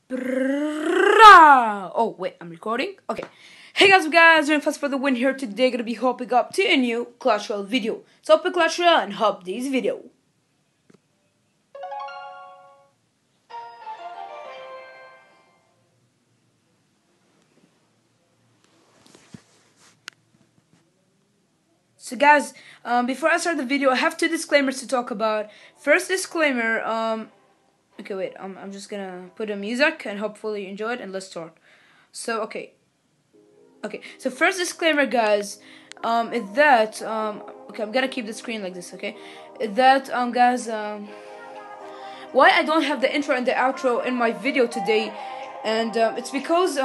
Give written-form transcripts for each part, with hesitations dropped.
Oh wait, I'm recording. Okay. Hey guys, doing fast for the win here today. Gonna be hopping up to a new Clash Royale video. So open Clash Royale and hop this video. So guys, before I start the video, I have two disclaimers to talk about. First disclaimer, okay wait, I'm just gonna put a music and hopefully you enjoy it, and let's start. So okay, so first disclaimer guys, is that okay, I'm gonna keep the screen like this, okay? Is that guys, why I don't have the intro and the outro in my video today, and it's because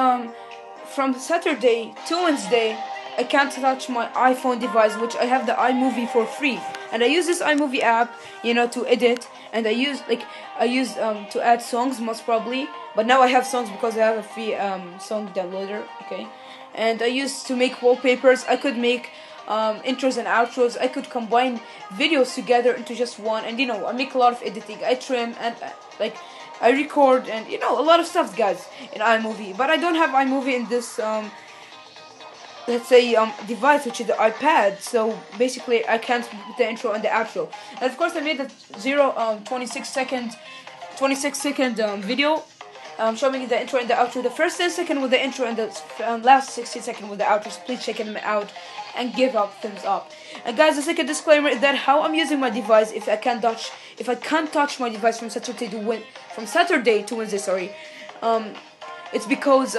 from Saturday to Wednesday I can't touch my iPhone device, which I have the iMovie for free, and I use this iMovie app, you know, to edit, and I use to add songs most probably, but now I have songs because I have a free song downloader, okay? And I used to make wallpapers. I could make intros and outros. I could combine videos together into just one, and you know, I make a lot of editing. I trim and I record, and you know, a lot of stuff guys in iMovie, but I don't have iMovie in this let's say device, which is the iPad. So basically I can't put the intro and the outro, and of course I made a 26 second video showing the intro and the outro. The first 10 seconds with the intro and the last 60 seconds with the outro. So please check them out and give up thumbs up. And guys, the second disclaimer is that how I'm using my device, if I can't touch my device from Saturday to Wednesday, sorry, it's because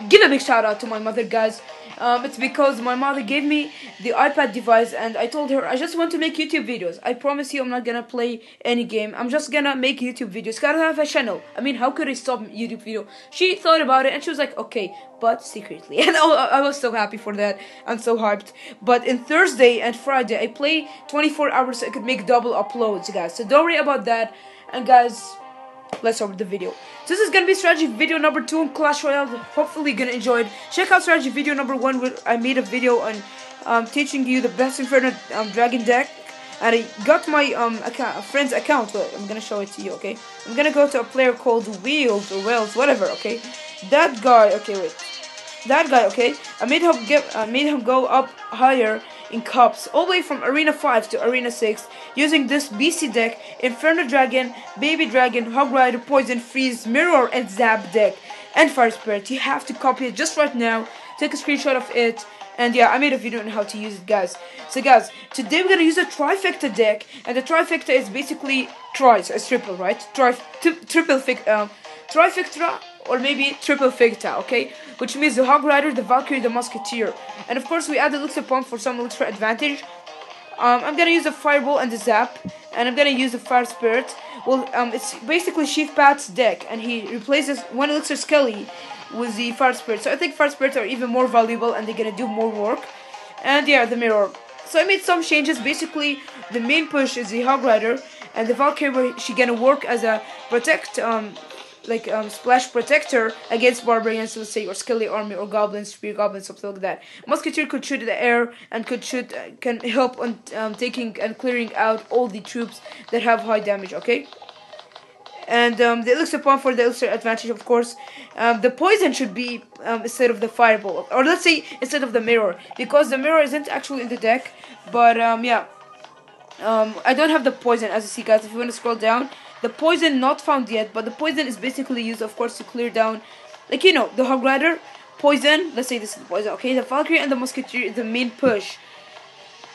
give a big shout out to my mother guys. It's because my mother gave me the iPad device, and I told her I just want to make YouTube videos. I promise you I'm not gonna play any game. I'm just gonna make YouTube videos. Gotta have a channel. I mean, how could I stop YouTube video? She thought about it and she was like, okay, but secretly. And I was so happy for that. I'm so hyped. But in Thursday and Friday I play 24 hours so I could make double uploads guys. So don't worry about that. And guys, let's start with the video. So this is gonna be strategy video number 2 in Clash Royale. Hopefully you're gonna enjoy it. Check out strategy video number 1 where I made a video on teaching you the best Inferno Dragon deck. And I got my friend's account. Well, I'm gonna show it to you, okay? I'm gonna go to a player called Wheels or Wells, whatever, okay? That guy, okay, wait. That guy, okay? I made him go up higher in cups, all the way from Arena 5 to Arena 6, using this BC deck, Inferno Dragon, Baby Dragon, Hog Rider, Poison, Freeze, Mirror, and Zap deck, and Fire Spirit. You have to copy it just right now, take a screenshot of it, and yeah, I made a video on how to use it, guys. So guys, today we're gonna use a Trifecta deck, and the Trifecta is basically tries, as triple, right? Trifecta, or maybe triple ficta, okay? Which means the Hog Rider, the Valkyrie, the Musketeer. And of course we add the Elixir Pump for some Elixir advantage. I'm gonna use the Fireball and the Zap, and I'm gonna use the Fire Spirit. Well, it's basically Chief Pat's deck, and he replaces one Elixir Skelly with the Fire Spirit. So I think Fire Spirits are even more valuable, and they're gonna do more work. And yeah, the Mirror. So I made some changes. Basically, the main push is the Hog Rider, and the Valkyrie, she gonna work as a splash protector against barbarians, let's say, or skelly army, or goblins, spear goblins, something like that. Musketeer could shoot in the air and can help on taking and clearing out all the troops that have high damage, okay? And the Elixir Pump for the Elixir advantage, of course. The Poison should be instead of the Fireball, or let's say instead of the Mirror, because the Mirror isn't actually in the deck. But yeah, I don't have the Poison, as you see, guys. If you want to scroll down, the Poison not found yet, but the Poison is basically used, of course, to clear down, like, you know, the Hog Rider, Poison, let's say this is the Poison, okay? The Valkyrie and the Musketeer is the main push.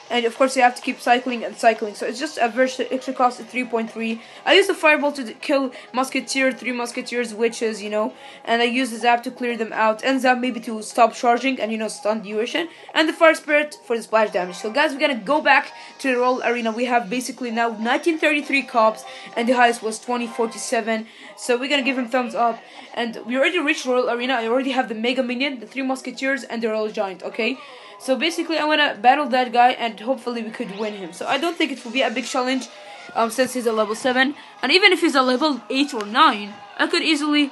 And of course you have to keep cycling and cycling. So it's just a version extra cost of 3.3. I use the Fireball to kill Musketeer, 3 Musketeers, Witches, you know. And I use the Zap to clear them out. And Zap maybe to stop charging and, you know, stun duration. And the Fire Spirit for the splash damage. So guys, we're gonna go back to the Royal Arena. We have basically now 1933 cops. And the highest was 2047. So we're gonna give him thumbs up. And we already reached Royal Arena. I already have the Mega Minion, the 3 Musketeers, and the Royal Giant, okay? So basically I want to battle that guy, and hopefully we could win him. So I don't think it will be a big challenge since he's a level 7. And even if he's a level 8 or 9, I could easily,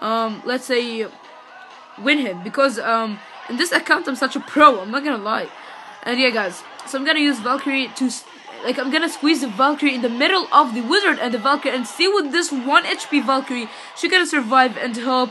let's say, win him. Because in this account I'm such a pro, I'm not gonna lie. And yeah guys, so I'm gonna use Valkyrie to like I'm gonna squeeze the Valkyrie in the middle of the wizard and the Valkyrie, and see with this 1 HP Valkyrie she gonna survive and help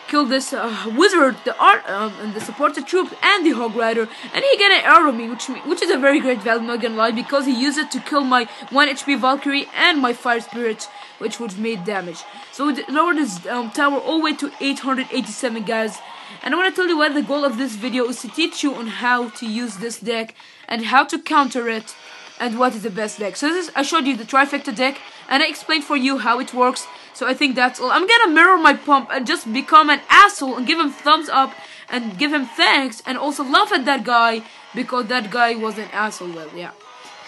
kill this wizard, and the supported troops and the Hog Rider, and he gonna arrow me, which is a very great value, not gonna lie, because he used it to kill my 1 HP Valkyrie and my Fire Spirit, which would made damage. So we lowered his tower all the way to 887, guys. And I want to tell you what the goal of this video is, to teach you on how to use this deck and how to counter it and what is the best deck. So I showed you the Trifecta deck and I explained for you how it works. So I think that's all. I'm gonna mirror my pump and just become an asshole and give him thumbs up and give him thanks and also laugh at that guy because that guy was an asshole. Well, yeah.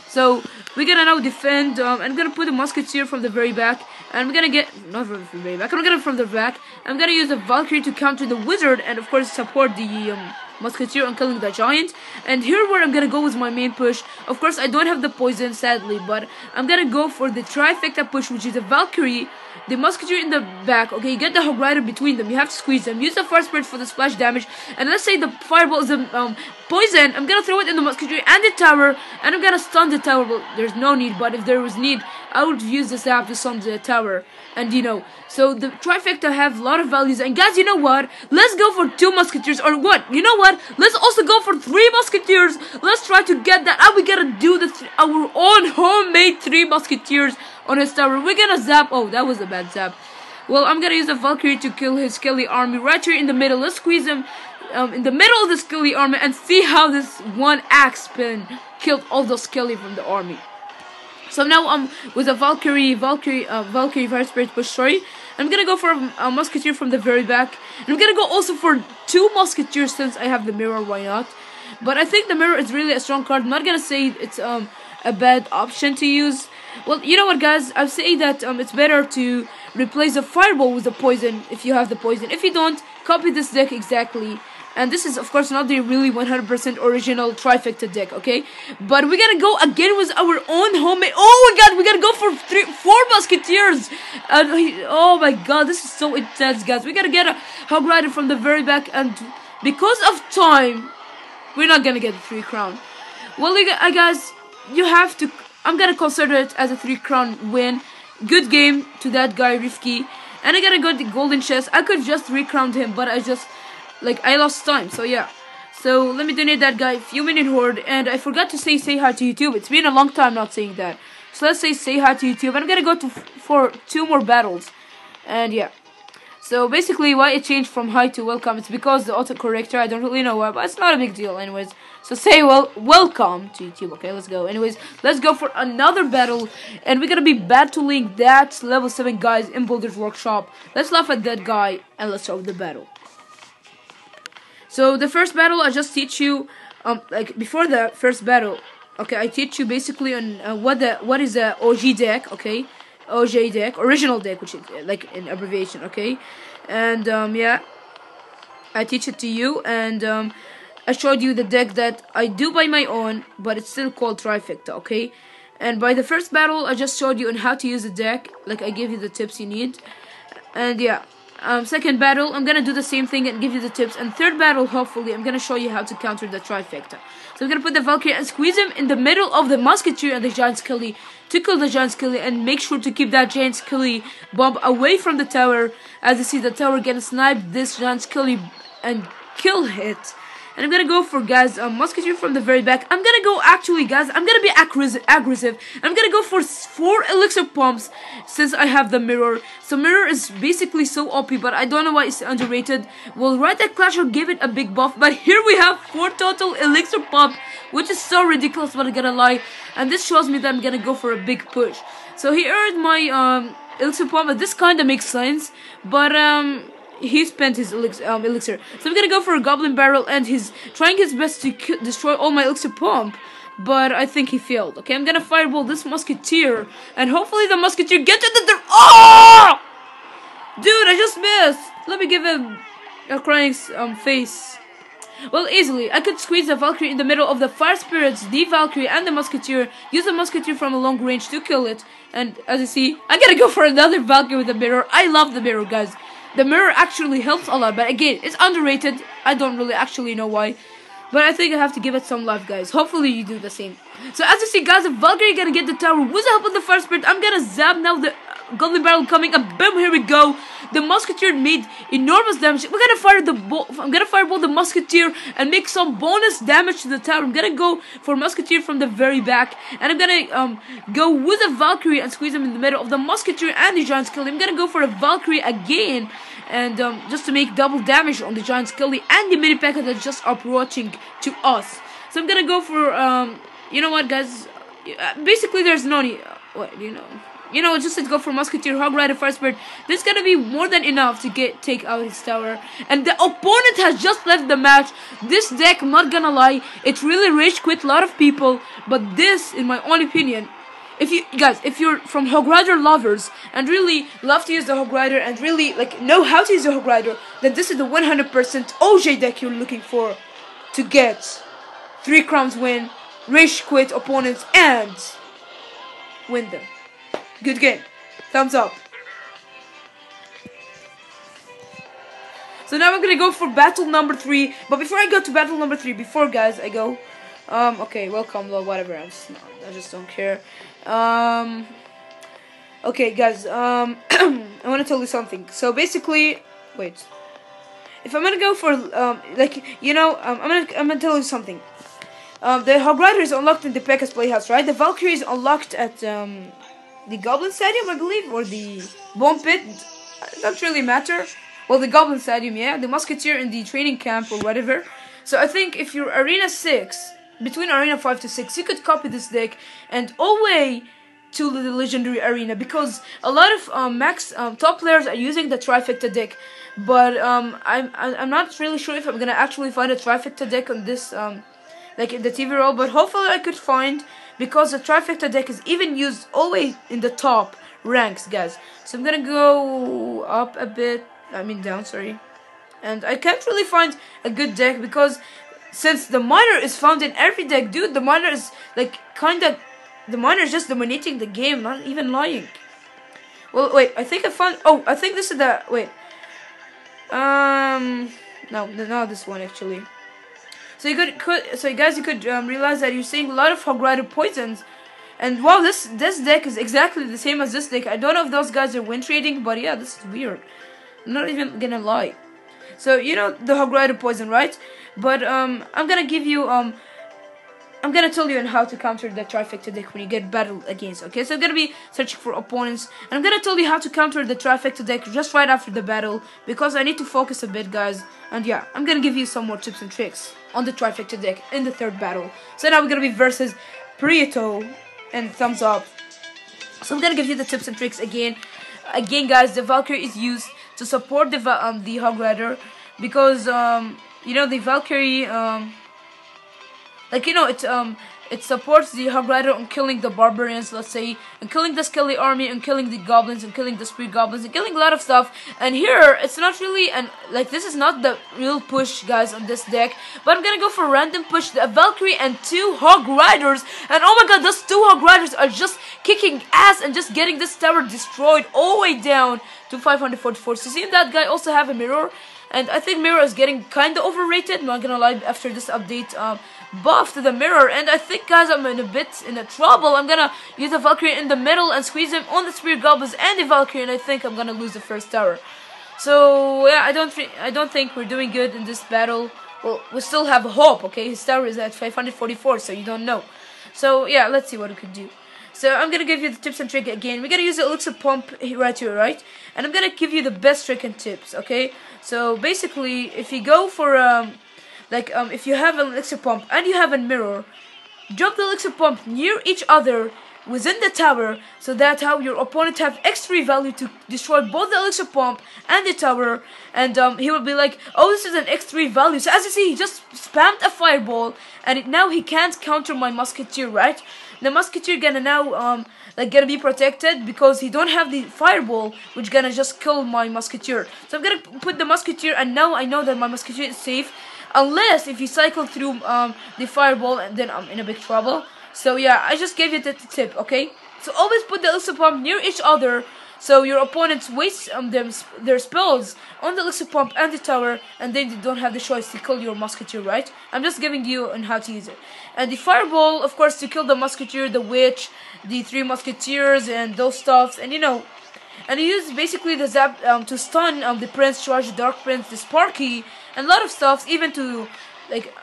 So we're gonna now defend. I'm gonna put a Musketeer from the very back, and we're gonna get not from the very back. I'm gonna get it from the back. I'm gonna use the Valkyrie to counter the wizard, and of course support the Musketeer on killing the giant. And here where I'm gonna go with my main push. Of course I don't have the poison sadly, but I'm gonna go for the Trifecta push, which is the Valkyrie, the Musketeer in the back. Okay, you get the Hog Rider between them. You have to squeeze them. Use the Fire Spirit for the splash damage. And let's say the Fireball is a poison. I'm gonna throw it in the Musketeer and the tower, and I'm gonna stun the tower. Well, there's no need, but if there was need, I would use the zap to stun the tower. And you know, so the Trifecta have a lot of values. And guys, you know what? Let's go for 2 Musketeers, or what? You know what? Let's also go for 3 Musketeers. Let's try to get that. And we gotta do our own homemade 3 Musketeers on his tower. We're gonna zap. Oh, that was a bad zap. Well, I'm gonna use the Valkyrie to kill his Skelly army right here in the middle. Let's squeeze him in the middle of the Skelly army and see how this 1 axe spin killed all the Skelly from the army. So now with a Valkyrie Fire Spirit push, sorry. I'm gonna go for a Musketeer from the very back. And I'm gonna go also for 2 Musketeers since I have the mirror, why not? But I think the mirror is really a strong card. I'm not gonna say it's a bad option to use. Well, you know what, guys? I'll say that it's better to replace the Fireball with the poison if you have the poison. If you don't, copy this deck exactly. And this is, of course, not the really 100% original Trifecta deck, okay? But we're gonna go again with our own homemade. Oh my god, we gotta go for 4 Musketeers! Oh my god, this is so intense, guys. We gotta get a Hog Rider from the very back, and because of time, we're not gonna get a 3 crown. Well, guys, you have to. I'm gonna consider it as a 3 crown win. Good game to that guy, Rifki. And I gotta go the golden chest. I could just 3 crown him, but I lost time, so yeah. So let me donate that guy, few minute horde, and I forgot to say hi to YouTube. It's been a long time not saying that. So let's say hi to YouTube, and I'm gonna go for 2 more battles. And yeah. So basically why it changed from hi to welcome, it's because the autocorrector, I don't really know why, but it's not a big deal anyways. So say welcome to YouTube, okay, let's go. Anyways, let's go for another battle, and we're gonna be battling that level 7 guys in Boulder's Workshop. Let's laugh at that guy, and let's start with the battle. So the first battle, I just teach you, before the first battle, okay, I teach you basically on what is a OG deck, okay, OG deck, original deck, which is like an abbreviation, okay, and yeah, I teach it to you, and I showed you the deck that I do by my own, but it's still called Trifecta, okay, and by the first battle, I just showed you on how to use the deck, like I gave you the tips you need, and yeah. Second battle, I'm gonna do the same thing and give you the tips. And third battle, hopefully, I'm gonna show you how to counter the Trifecta. So I'm gonna put the Valkyrie and squeeze him in the middle of the Musketeer and the Giant Skelly to kill the Giant Skelly, and make sure to keep that Giant Skelly bomb away from the tower. As you see, the tower gonna snipe this Giant Skelly and kill it. And I'm gonna go for, guys, Musketeer from the very back. I'm gonna go, actually, guys, I'm gonna be aggressive. I'm gonna go for 4 elixir pumps since I have the mirror. So mirror is basically so OP, but I don't know why it's underrated. Well, right, that Clasher gave it a big buff, but here we have 4 total elixir pump, which is so ridiculous, but I'm gonna lie. And this shows me that I'm gonna go for a big push. So he earned my elixir pump, and this kinda makes sense, but he spent his elixir. So I'm gonna go for a Goblin Barrel, and he's trying his best to destroy all my elixir pump, but I think he failed. Okay, I'm gonna fireball this Musketeer, and hopefully the Musketeer gets to the Oh! Dude, I just missed. Let me give him a crying face. Well, easily. I could squeeze the Valkyrie in the middle of the Fire Spirits, the Valkyrie, and the Musketeer. Use the Musketeer from a long range to kill it. And as you see, I gotta go for another Valkyrie with the mirror. I love the mirror, guys. The mirror actually helps a lot, but again, it's underrated. I don't really actually know why. But I think I have to give it some life, guys. Hopefully you do the same. So as you see, guys, the Valkyrie gonna get the tower with the help of the Fire Spirit. I'm gonna zap now the Golden Barrel coming up. Boom, here we go. The Musketeer made enormous damage. We're gonna fire the ball. I'm gonna fireball the Musketeer and make some bonus damage to the tower. I'm gonna go for Musketeer from the very back, and I'm gonna go with the Valkyrie and squeeze him in the middle of the Musketeer and the Giant Skelly. I'm gonna go for a Valkyrie again, and just to make double damage on the Giant Skelly and the mini P.E.K.K.A that's just approaching to us. So I'm gonna go for you know what, guys? Basically, there's no need. What just let's go for Musketeer, Hog Rider, Fire Spirit. This is gonna be more than enough to take out his tower. And the opponent has just left the match. This deck, I'm not gonna lie, it really rage quit a lot of people. But this, in my own opinion, if you're from Hog Rider lovers and really love to use the Hog Rider and really know how to use the Hog Rider, then this is the 100% OJ deck you're looking for to get 3 crowns win, rage quit opponents, and win them. Good game. Thumbs up. So now we're gonna go for battle number 3. But before I go to battle number 3, guys, I go. Okay, welcome, whatever. I just don't care. Okay, guys. I want to tell you something. So basically, wait. If I'm gonna go for I'm gonna tell you something. The Hog Rider is unlocked in the P.E.K.K.A's Playhouse, right? The Valkyrie is unlocked at the Goblin Stadium, I believe, or the Bomb Pit. It doesn't really matter. Well, the Goblin Stadium, yeah. The Musketeer in the training camp or whatever. So I think if you're Arena 6, between Arena 5 to 6, you could copy this deck and all the way to the Legendary Arena, because a lot of top players are using the Trifecta deck. But I'm not really sure if I'm gonna actually find a Trifecta deck on this in the TV roll, but hopefully I could find, because the Trifecta deck is even used always in the top ranks, guys. So I'm gonna go up a bit, down, sorry. And I can't really find a good deck, because since the Miner is found in every deck, dude, the Miner is the Miner is just dominating the game, not even lying. Well, wait, I think I found, I think this is the, wait. No, not this one actually. So you could realize that you're seeing a lot of Hog Rider poisons, and wow, this deck is exactly the same as this deck. I don't know if those guys are win trading, but yeah, this is weird. I'm not even gonna lie. So you know the Hog Rider poison, right? But I'm gonna give you I'm gonna tell you on how to counter the Trifecta deck when you get battled against. Okay, so I'm gonna be searching for opponents, and I'm gonna tell you how to counter the Trifecta deck just right after the battle, because I need to focus a bit, guys. And yeah, I'm gonna give you some more tips and tricks on the Trifecta deck in the 3rd battle. So now we're gonna be versus Prieto and Thumbs Up. So I'm gonna give you the tips and tricks again. Again, guys, the Valkyrie is used to support the Hog Rider, because you know the Valkyrie it supports the Hog Rider on killing the barbarians, let's say, and killing the Skelly army, and killing the goblins, and killing the Spirit goblins, and killing a lot of stuff. And here, it's not really, this is not the real push, guys, on this deck. But I'm gonna go for random push, the Valkyrie and 2 Hog Riders. And oh my god, those 2 Hog Riders are just kicking ass and just getting this tower destroyed all the way down to 544. So seeing that guy also have a mirror. And I think mirror is getting kinda overrated, not gonna lie, after this update buff to the mirror. And I think, guys, I'm in a bit in a trouble. I'm gonna use the Valkyrie in the middle and squeeze him on the Spirit Goblins and the Valkyrie, and I think I'm gonna lose the first tower. So yeah, I don't think we're doing good in this battle. Well, we still have hope, okay? His tower is at 544, so you don't know. So yeah, let's see what we can do. So I'm gonna give you the tips and trick again. We're gonna use the Elixir Pump right here, right? And I'm gonna give you the best trick and tips, okay? So basically, if you go for if you have an Elixir Pump and you have a mirror, drop the Elixir Pump near each other within the tower, so that how your opponent have X3 value to destroy both the Elixir Pump and the tower, and he will be like, oh, this is an X3 value. So as you see, he just spammed a fireball, and now he can't counter my Musketeer, right? The Musketeer gonna now gonna be protected, because he don't have the fireball, which gonna just kill my Musketeer. So I'm gonna put the Musketeer, and now I know that my Musketeer is safe, unless if you cycle through the fireball, and then I'm in a big trouble. So yeah, I just gave you the tip, okay? So always put the Elixir Pump near each other, So your opponents waste their spells on the elixir pump and the tower, and then they don't have the choice to kill your musketeer, right? I'm just giving you on how to use it. And the fireball, of course, to kill the musketeer, the witch, the 3 musketeers, and those stuffs, and you know. And you use basically the zap to stun the prince, charge the dark prince, the sparky, and a lot of stuffs, even to like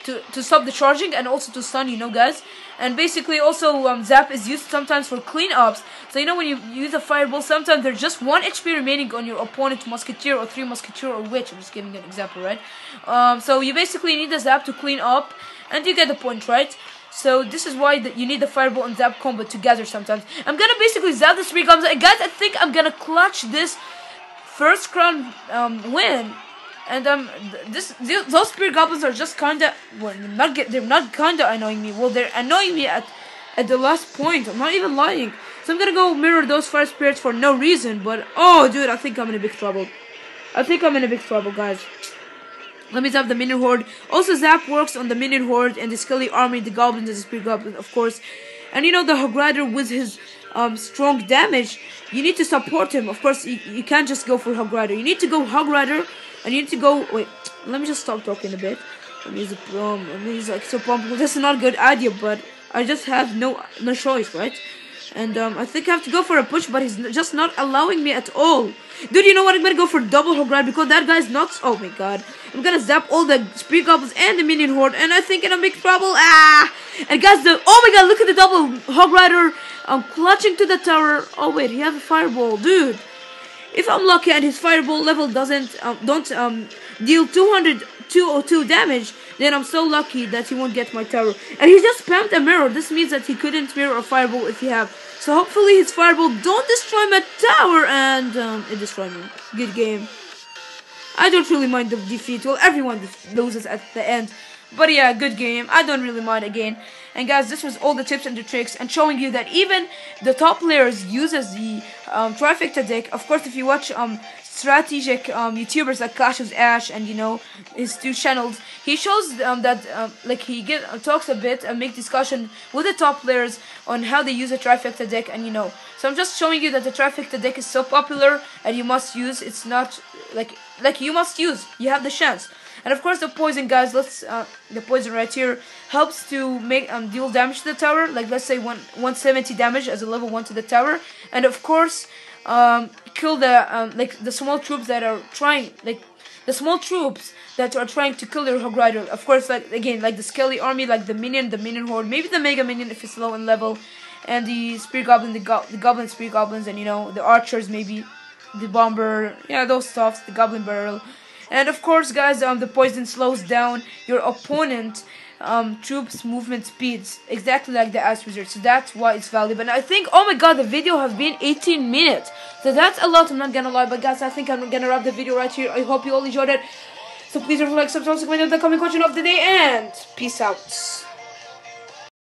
to stop the charging and also to stun, you know, guys. And basically also zap is used sometimes for cleanups. So you know, when you use a fireball, sometimes there's just 1 HP remaining on your opponent's musketeer or 3 musketeer or witch. I'm just giving an example, right? So you basically need the zap to clean up, and you get the point, right? So this is why you need the fireball and zap combo together sometimes. I'm gonna basically zap the 3 goblins. And guys, I think I'm gonna clutch this first crown win. And those spirit goblins are just kinda, well, they're not kinda annoying me. Well, they're annoying me at the last point. I'm not even lying. So I'm gonna go mirror those fire spirits for no reason. But oh, dude, I think I'm in a big trouble. I think I'm in a big trouble, guys. Let me zap the minion horde. Also, zap works on the minion horde and the skelly army, the goblins and the spirit goblins, of course. And you know, the hog rider with his strong damage, you need to support him. Of course, you can't just go for hog rider. You need to go hog rider. And you need to go. Wait, let me just stop talking a bit. Let me use let me use like so pump. This is not a good idea, but I just have no choice, right? And I think I have to go for a push, but he's just not allowing me at all. Dude, you know what? I'm gonna go for double hog rider because that guy's nuts. Oh my god! I'm gonna zap all the spirit goblins and the minion horde, and I think in a big trouble. Ah! And guys, oh my god! Look at the double hog rider. I'm clutching to the tower. Oh wait, he has a fireball, dude. If I'm lucky and his fireball level don't deal 202 damage, then I'm so lucky that he won't get my tower. And he just spammed a mirror. This means that he couldn't mirror a fireball if he have. So hopefully his fireball don't destroy my tower, and it destroyed me. Good game. I don't really mind the defeat. Well, everyone loses at the end. But yeah, good game. I don't really mind again. And guys, this was all the tips and the tricks, and showing you that even the top players uses the Trifecta deck. Of course, if you watch strategic YouTubers like Clash of Ash and you know his 2 channels, he shows that like he talks a bit and make discussion with the top players on how they use a Trifecta deck, and you know. So I'm just showing you that the Trifecta deck is so popular and you must use. It's not like you must use. You have the chance. And of course the poison, guys, the poison right here helps to make deal damage to the tower, like let's say 170 damage as a level 1 to the tower. And of course kill the like the small troops that are trying to kill your hog rider. Of course, like again, like the skelly army, like the minion horde, maybe the mega minion if it's low in level, and the spirit goblin, the goblin spirit goblins, and you know the archers, maybe the bomber, yeah, those stuffs, the goblin barrel. And of course, guys, the poison slows down your opponent troops movement speeds, exactly like the Ice Wizard. So that's why it's valuable. And I think, oh my god, the video has been 18 minutes. So that's a lot, I'm not gonna lie. But guys, I think I'm gonna wrap the video right here. I hope you all enjoyed it. So please don't forget to like, subscribe, comment, the comment question of the day, and peace out.